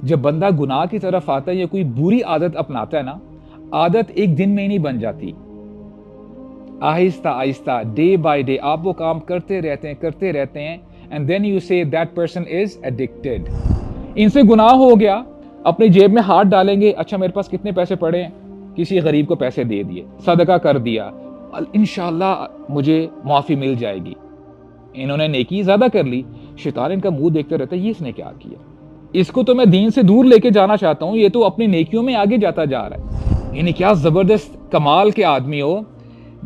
جب بندہ گناہ کی طرف آتا ہے یا کوئی بری عادت اپناتا ہے نا، عادت ایک دن میں ہی نہیں بن جاتی، آہستہ آہستہ ڈے بائی ڈے آپ وہ کام کرتے رہتے ہیں اینڈ دین یو سے دیٹ پرسن از ایڈکٹیڈ. ان سے گناہ ہو گیا، اپنی جیب میں ہاتھ ڈالیں گے، اچھا میرے پاس کتنے پیسے پڑے ہیں، کسی غریب کو پیسے دے دیے، صدقہ کر دیا، انشاءاللہ مجھے معافی مل جائے گی. انہوں نے نیکی زیادہ کر لی، شیطان ان کا منہ دیکھتے رہتا ہے، یہ اس نے کیا کیا، اس کو تو میں دین سے دور لے کے جانا چاہتا ہوں، یہ تو اپنی نیکیوں میں آگے جاتا جا رہا ہے. یعنی کیا زبردست کمال کے آدمی ہو،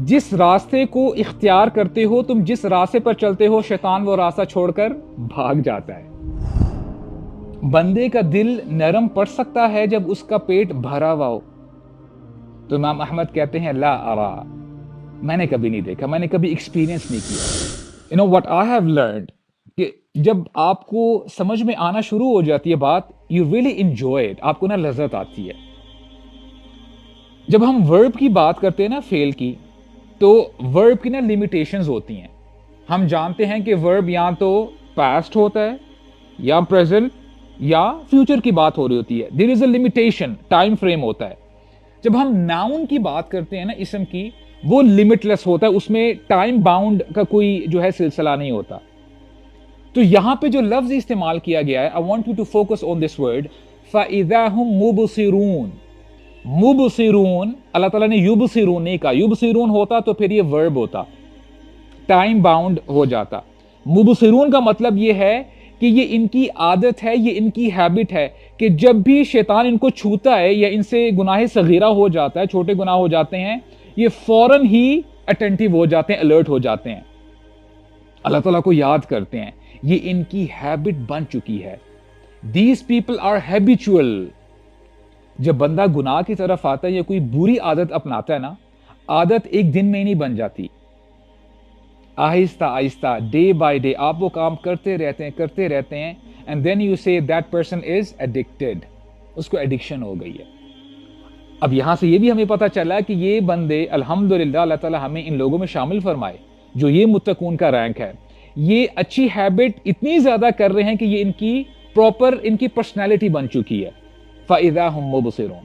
جس راستے کو اختیار کرتے ہو تم، جس راستے پر چلتے ہو، شیطان وہ راستہ چھوڑ کر بھاگ جاتا ہے. بندے کا دل نرم پڑ سکتا ہے جب اس کا پیٹ بھرا ہوا ہو. تو امام احمد کہتے ہیں لا ارا، میں نے کبھی نہیں دیکھا، میں نے کبھی ایکسپیرینس نہیں کیا. You know what I have learned, کہ جب آپ کو سمجھ میں آنا شروع ہو جاتی ہے بات، یو ریئلی انجوائے اٹ، آپ کو نا لذت آتی ہے. جب ہم ورب کی بات کرتے ہیں نا، فعل کی، تو ورب کی نا لمیٹیشنز ہوتی ہیں. ہم جانتے ہیں کہ ورب یا تو پاسٹ ہوتا ہے، یا پریزنٹ، یا فیوچر کی بات ہو رہی ہوتی ہے. دیر از اے لمیٹیشن، ٹائم فریم ہوتا ہے. جب ہم ناؤن کی بات کرتے ہیں نا، اسم کی، وہ لمٹ لیس ہوتا ہے، اس میں ٹائم باؤنڈ کا کوئی جو ہے سلسلہ نہیں ہوتا. تو یہاں پہ جو لفظ استعمال کیا گیا ہے، I want you to focus on this word، فَإِذَا هُمْ مُبْصِرُونَ. مبصرون، اللہ تعالیٰ نے یبصرون نہیں کہا، یبصرون ہوتا تو پھر یہ ورب ہوتا، ٹائم باؤنڈ ہو جاتا. مبصرون کا مطلب یہ ہے کہ یہ ان کی عادت ہے، یہ ان کی ہیبٹ ہے کہ جب بھی شیطان ان کو چھوتا ہے یا ان سے گناہ صغیرہ ہو جاتا ہے، چھوٹے گناہ ہو جاتے ہیں، یہ فوراً ہی اٹینٹیو ہو جاتے ہیں، الرٹ ہو جاتے ہیں، اللہ تعالیٰ کو یاد کرتے ہیں. یہ ان کی ہیبٹ بن چکی ہے. These people are habitual. جب بندہ گناہ کی طرف آتا ہے یا کوئی بری عادت اپناتا ہے نا، عادت ایک دن میں ہی نہیں بن جاتی، آہستہ آہستہ ڈے بائی ڈے آپ وہ کام کرتے رہتے ہیں اینڈ دین یو سے دیٹ پرسن از ایڈکٹیڈ، اس کو ایڈکشن ہو گئی ہے. اب یہاں سے یہ بھی ہمیں پتہ چلا کہ یہ بندے الحمدللہ اللہ تعالیٰ ہمیں ان لوگوں میں شامل فرمائے جو یہ متقون کا رینک ہے. یہ اچھی ہیبٹ اتنی زیادہ کر رہے ہیں کہ یہ ان کی پراپر ان کی پرسنالٹی بن چکی ہے. فَإِذَا هُمْ مُبْصِرُونَ.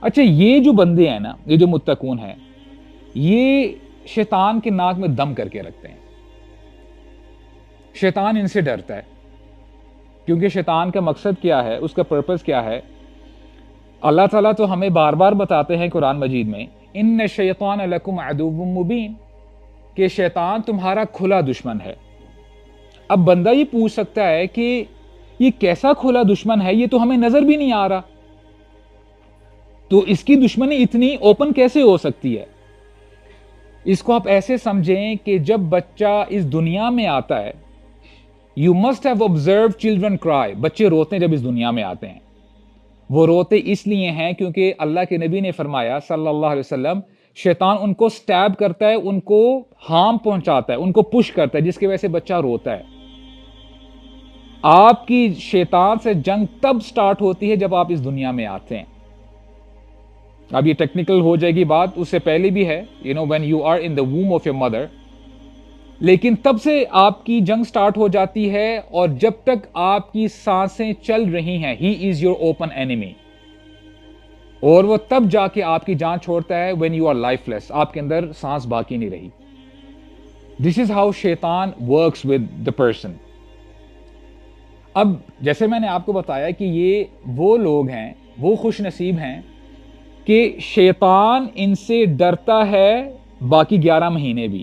اچھا، یہ جو بندے ہیں نا، یہ جو متقون ہیں، یہ شیطان کے ناک میں دم کر کے رکھتے ہیں. شیطان ان سے ڈرتا ہے، کیونکہ شیطان کا مقصد کیا ہے، اس کا پرپس کیا ہے. اللہ تعالیٰ تو ہمیں بار بار بتاتے ہیں قرآن مجید میں، اِنَّ الشَّيْطَانَ لَكُمْ عَدُوٌّ مُبِينٌ، کہ شیطان تمہارا کھلا دشمن ہے. اب بندہ یہ پوچھ سکتا ہے کہ یہ کیسا کھلا دشمن ہے، یہ تو ہمیں نظر بھی نہیں آ رہا، تو اس کی دشمنی اتنی اوپن کیسے ہو سکتی ہے؟ اس کو آپ ایسے سمجھیں کہ جب بچہ اس دنیا میں آتا ہے، you must have observed children cry، بچے روتے ہیں جب اس دنیا میں آتے ہیں. وہ روتے اس لیے ہیں کیونکہ اللہ کے نبی نے فرمایا صلی اللہ علیہ وسلم، شیطان ان کو سٹیب کرتا ہے، ان کو ہارم پہنچاتا ہے، ان کو پش کرتا ہے، جس کی وجہ سے بچہ روتا ہے. آپ کی شیطان سے جنگ تب سٹارٹ ہوتی ہے جب آپ اس دنیا میں آتے ہیں. اب یہ ٹیکنیکل ہو جائے گی بات، اس سے پہلے بھی ہے، when you are in the womb of your mother، لیکن تب سے آپ کی جنگ سٹارٹ ہو جاتی ہے، اور جب تک آپ کی سانسیں چل رہی ہیں، he is your open enemy، اور وہ تب جا کے آپ کی جان چھوڑتا ہے when you are lifeless، آپ کے اندر سانس باقی نہیں رہی. This is how شیطان works with the person. اب جیسے میں نے آپ کو بتایا کہ یہ وہ لوگ ہیں، وہ خوش نصیب ہیں کہ شیطان ان سے ڈرتا ہے باقی 11 مہینے بھی،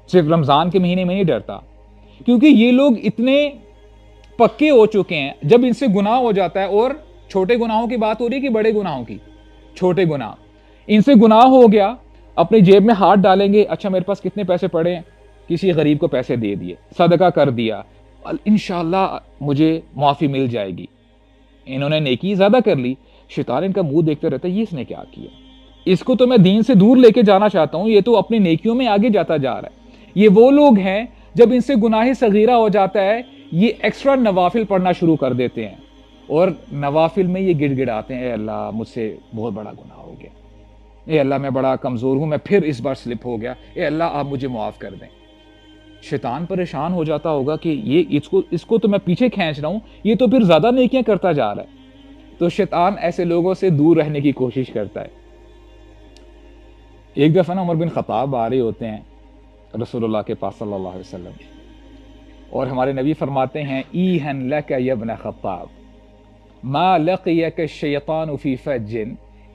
صرف رمضان کے مہینے میں نہیں ڈرتا، کیونکہ یہ لوگ اتنے پکے ہو چکے ہیں. جب ان سے گناہ ہو جاتا ہے، اور چھوٹے گناہوں کی بات ہو رہی ہے کہ بڑے گناہوں کی، چھوٹے گناہ، ان سے گناہ ہو گیا، اپنی جیب میں ہاتھ ڈالیں گے، اچھا میرے پاس کتنے پیسے پڑے ہیں، کسی غریب کو پیسے دے دیے، صدقہ کر دیا، انشاءاللہ مجھے معافی مل جائے گی. انہوں نے نیکی زیادہ کر لی، شیطان ان کا منہ دیکھتے رہتا ہے، یہ اس نے کیا کیا، اس کو تو میں دین سے دور لے کے جانا چاہتا ہوں، یہ تو اپنی نیکیوں میں آگے جاتا جا رہا ہے. یہ وہ لوگ ہیں جب ان سے گناہ صغیرہ ہو جاتا ہے، یہ ایکسٹرا نوافل پڑھنا شروع کر دیتے ہیں، اور نوافل میں یہ گڑ گڑاتے ہیں، اے اللہ مجھ سے بہت بڑا گناہ ہو گیا، اے اللہ میں بڑا کمزور ہوں، میں پھر اس بار سلپ ہو گیا، اے اللہ آپ مجھے معاف کر دیں. شیطان پریشان ہو جاتا ہوگا کہ یہ اس کو تو میں پیچھے کھینچ رہا ہوں، یہ تو پھر زیادہ نیکیاں کرتا جا رہا ہے. تو شیطان ایسے لوگوں سے دور رہنے کی کوشش کرتا ہے. ایک دفعہ نا عمر بن خطاب آ رہے ہوتے ہیں رسول اللہ کے پاس صلی اللہ علیہ وسلم، اور ہمارے نبی فرماتے ہیں ایہن لک یا ابن خطاب ما لقیک الشیطان فی فج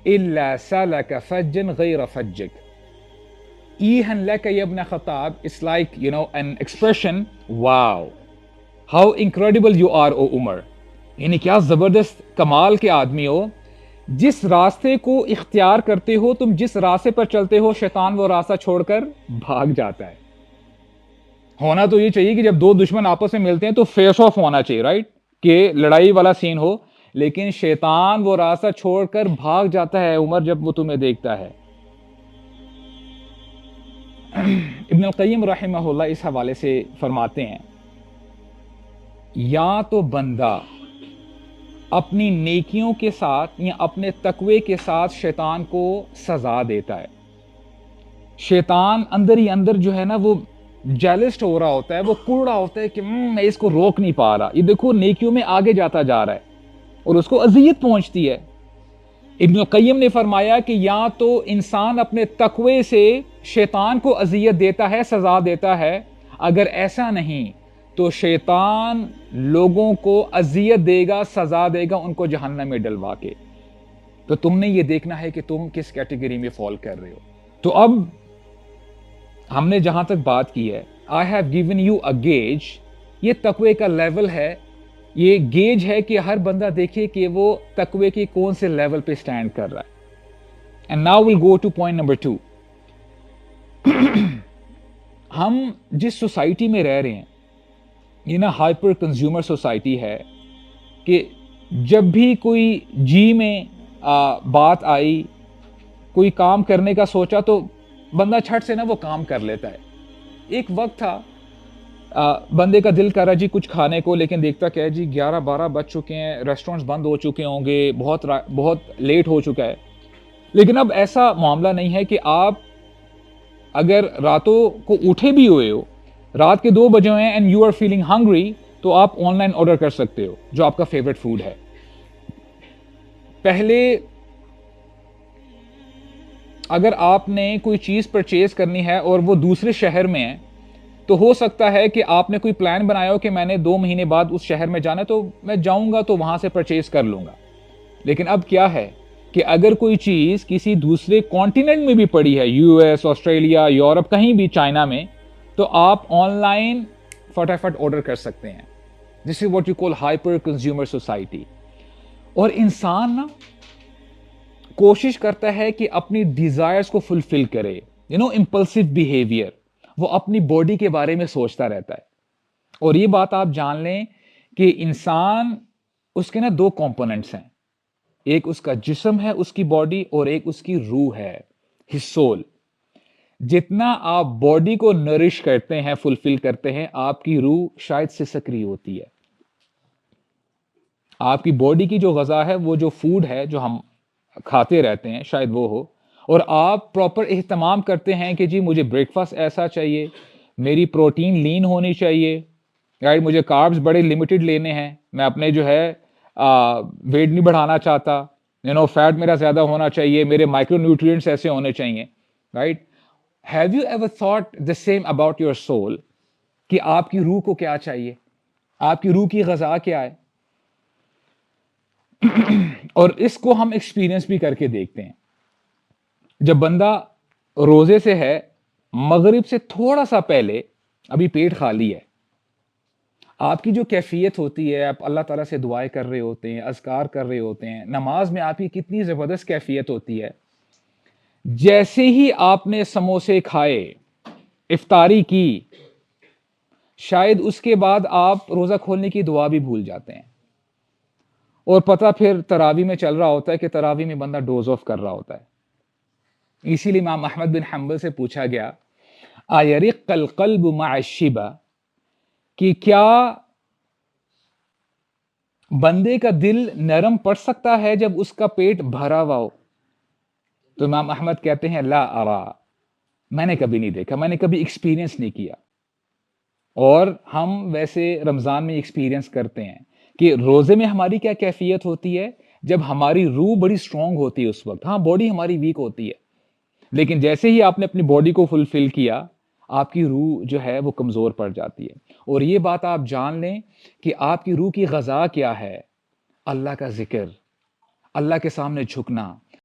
الا سلک فجا غیر فجک. ایہن لک یا ابن خطاب، it's like an expression, wow how incredible you are او عمر، یعنی کیا زبردست کمال کے آدمی ہو، جس راستے کو اختیار کرتے ہو تم، جس راستے پر چلتے ہو شیطان وہ راستہ چھوڑ کر بھاگ جاتا ہے. ہونا تو یہ چاہیے کہ جب دو دشمن آپس میں ملتے ہیں تو فیس آف ہونا چاہیے، رائٹ، کہ لڑائی والا سین ہو، لیکن شیطان وہ راستہ چھوڑ کر بھاگ جاتا ہے عمر جب وہ تمہیں دیکھتا ہے. ابن القیم رحمہ اللہ اس حوالے سے فرماتے ہیں یا تو بندہ اپنی نیکیوں کے ساتھ یا اپنے تقوی کے ساتھ شیطان کو سزا دیتا ہے. شیطان اندر ہی اندر جو ہے نا وہ جیلسٹ ہو رہا ہوتا ہے، وہ کڑ رہا ہوتا ہے کہ میں اس کو روک نہیں پا رہا، یہ دیکھو نیکیوں میں آگے جاتا جا رہا ہے اور اس کو اذیت پہنچتی ہے. ابن القیم نے فرمایا کہ یا تو انسان اپنے تقوی سے شیطان کو اذیت دیتا ہے، سزا دیتا ہے، اگر ایسا نہیں تو شیطان لوگوں کو اذیت دے گا، سزا دے گا ان کو جہنم میں ڈلوا کے. تو تم نے یہ دیکھنا ہے کہ تم کس کیٹیگری میں فال کر رہے ہو. تو اب ہم نے جہاں تک بات کی ہے I have given you a gauge، یہ تقوی کا لیول ہے، یہ گیج ہے کہ ہر بندہ دیکھے کہ وہ تقوی کے کون سے لیول پہ سٹینڈ کر رہا ہے. And now we'll go to point number 2. ہم جس سوسائٹی میں رہ رہے ہیں یہ نا ہائپر کنزیومر سوسائٹی ہے کہ جب بھی کوئی جی میں بات آئی، کوئی کام کرنے کا سوچا تو بندہ چھٹ سے نا وہ کام کر لیتا ہے. ایک وقت تھا بندے کا دل کر رہا جی کچھ کھانے کو، لیکن دیکھتا کہ جی 11-12 بج چکے ہیں، ریسٹورنٹس بند ہو چکے ہوں گے، بہت لیٹ ہو چکا ہے. لیکن اب ایسا معاملہ نہیں ہے کہ آپ اگر راتوں کو اٹھے بھی ہوئے ہو، رات کے 2 بجے ہیں and you are feeling hungry, تو آپ آن لائن آرڈر کر سکتے ہو جو آپ کا فیوریٹ فوڈ ہے. پہلے اگر آپ نے کوئی چیز پرچیز کرنی ہے اور وہ دوسرے شہر میں ہے تو ہو سکتا ہے کہ آپ نے کوئی پلان بنایا ہو کہ میں نے 2 مہینے بعد اس شہر میں جانا ہے تو میں جاؤں گا تو وہاں سے پرچیز کر لوں گا. لیکن اب کیا ہے کہ اگر کوئی چیز کسی دوسرے کانٹیننٹ میں بھی پڑی ہے، یو ایس، آسٹریلیا، یورپ، کہیں بھی، چائنا میں، تو آپ آن لائن فٹافٹ آرڈر کر سکتے ہیں. This is what you call hyper consumer society. اور انسان نا کوشش کرتا ہے کہ اپنی ڈیزائرز کو فلفل کرے، امپلسو بیہیویئر، وہ اپنی باڈی کے بارے میں سوچتا رہتا ہے. اور یہ بات آپ جان لیں کہ انسان، اس کے نا 2 کمپوننٹس ہیں، ایک اس کا جسم ہے، اس کی باڈی، اور ایک اس کی روح ہے، ہز سول. جتنا آپ باڈی کو نرش کرتے ہیں، فلفل کرتے ہیں، آپ کی روح شاید سسکری ہوتی ہے. آپ کی باڈی کی جو غذا ہے، وہ جو فوڈ ہے جو ہم کھاتے رہتے ہیں، شاید وہ ہو، اور آپ پراپر اہتمام کرتے ہیں کہ جی مجھے بریک فاسٹ ایسا چاہیے، میری پروٹین لین ہونی چاہیے، رائٹ، مجھے کاربز بڑے لمیٹڈ لینے ہیں، میں اپنے جو ہے ویٹ نہیں بڑھانا چاہتا، فیٹ میرا زیادہ ہونا چاہیے، میرے مائکرو نیوٹرینٹس ایسے ہونے چاہیے، right. Have you ever thought the same about your soul کہ آپ کی روح کو کیا چاہیے، آپ کی روح کی غذا کیا ہے؟ اور اس کو ہم ایکسپیرینس بھی کر کے دیکھتے ہیں. جب بندہ روزے سے ہے، مغرب سے تھوڑا سا پہلے، ابھی پیٹ خالی ہے، آپ کی جو کیفیت ہوتی ہے، آپ اللہ تعالیٰ سے دعائیں کر رہے ہوتے ہیں، اذکار کر رہے ہوتے ہیں، نماز میں آپ کی کتنی زبردست کیفیت ہوتی ہے. جیسے ہی آپ نے سموسے کھائے، افطاری کی، شاید اس کے بعد آپ روزہ کھولنے کی دعا بھی بھول جاتے ہیں، اور پتہ پھر تراوی میں چل رہا ہوتا ہے کہ تراوی میں بندہ ڈوز آف کر رہا ہوتا ہے. اسی لیے امام احمد بن حنبل سے پوچھا گیا ایرق القلب مع الشبع، کہ کیا بندے کا دل نرم پڑ سکتا ہے جب اس کا پیٹ بھرا ہوا ہو؟ تو امام احمد کہتے ہیں لا ارا، میں نے کبھی نہیں دیکھا، میں نے کبھی ایکسپیرینس نہیں کیا. اور ہم ویسے رمضان میں ایکسپیرینس کرتے ہیں کہ روزے میں ہماری کیا کیفیت ہوتی ہے، جب ہماری روح بڑی سٹرونگ ہوتی ہے اس وقت، ہاں باڈی ہماری ویک ہوتی ہے، لیکن جیسے ہی آپ نے اپنی باڈی کو فلفل کیا، آپ کی روح جو ہے وہ کمزور پڑ جاتی ہے۔ اور یہ بات آپ جان لیں کہ آپ کی روح کی غذا کیا ہے؟ اللہ کا ذکر، اللہ کے سامنے جھکنا،